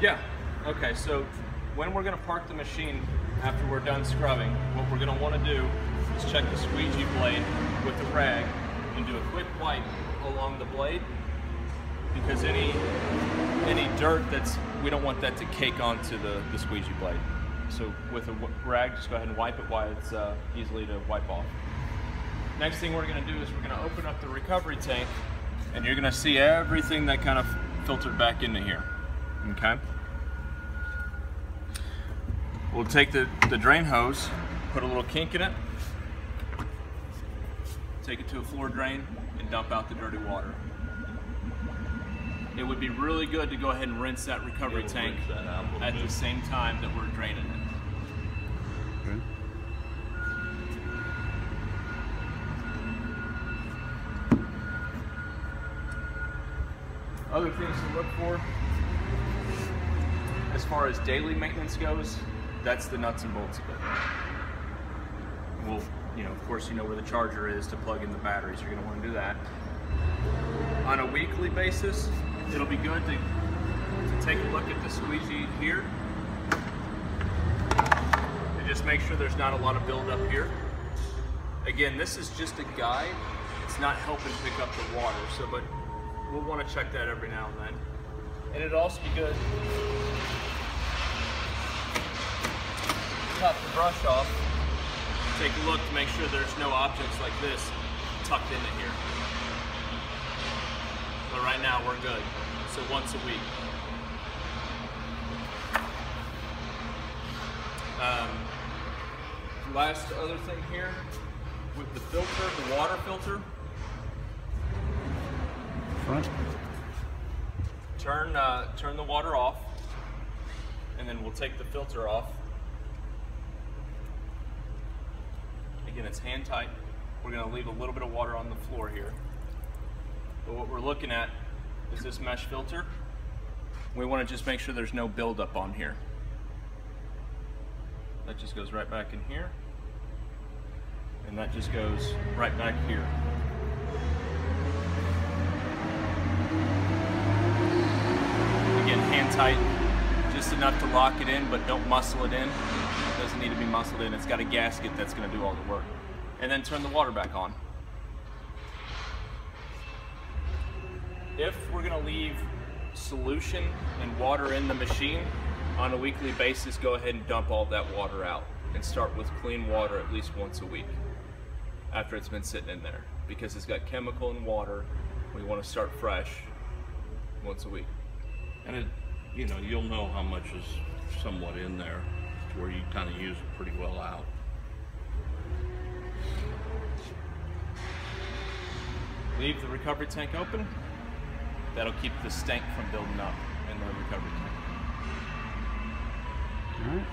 Yeah. Okay, so when we're going to park the machine after we're done scrubbing, what we're going to want to do is check the squeegee blade with the rag and do a quick wipe along the blade, because any dirt we don't want that to cake onto the squeegee blade. So with a rag, just go ahead and wipe it while it's easily to wipe off. Next thing we're going to do is we're going to open up the recovery tank, and you're going to see everything that kind of filtered back into here. Okay? We'll take the drain hose, put a little kink in it, take it to a floor drain, and dump out the dirty water. It would be really good to go ahead and rinse that recovery tank at the same time that we're draining it. Okay. Other things to look for, as far as daily maintenance goes, that's the nuts and bolts of it. Well, of course, you know where the charger is to plug in the batteries. You're going to want to do that. On a weekly basis, it'll be good to take a look at the squeegee here and just make sure there's not a lot of buildup here. Again, this is just a guide. It's not helping pick up the water, but we'll want to check that every now and then. And it'd also be good to top the brush off and take a look to make sure there's no objects like this tucked into here. But right now we're good. So once a week. Last other thing here, with the filter, the water filter. Front. Turn the water off, and then we'll take the filter off. Again, it's hand tight. We're going to leave a little bit of water on the floor here. But what we're looking at is this mesh filter. We want to just make sure there's no buildup on here. That just goes right back in here. And that just goes right back here. Again, hand tight, just enough to lock it in, but don't muscle it in. It doesn't need to be muscled in. It's got a gasket that's going to do all the work. And then turn the water back on. If we're going to leave solution and water in the machine on a weekly basis, go ahead and dump all that water out and start with clean water at least once a week after it's been sitting in there, because it's got chemical and water. We want to start fresh once a week. And you'll know how much is somewhat in there to where you kind of use it pretty well out. Leave the recovery tank open. That'll keep the stank from building up in the recovery tank. All right.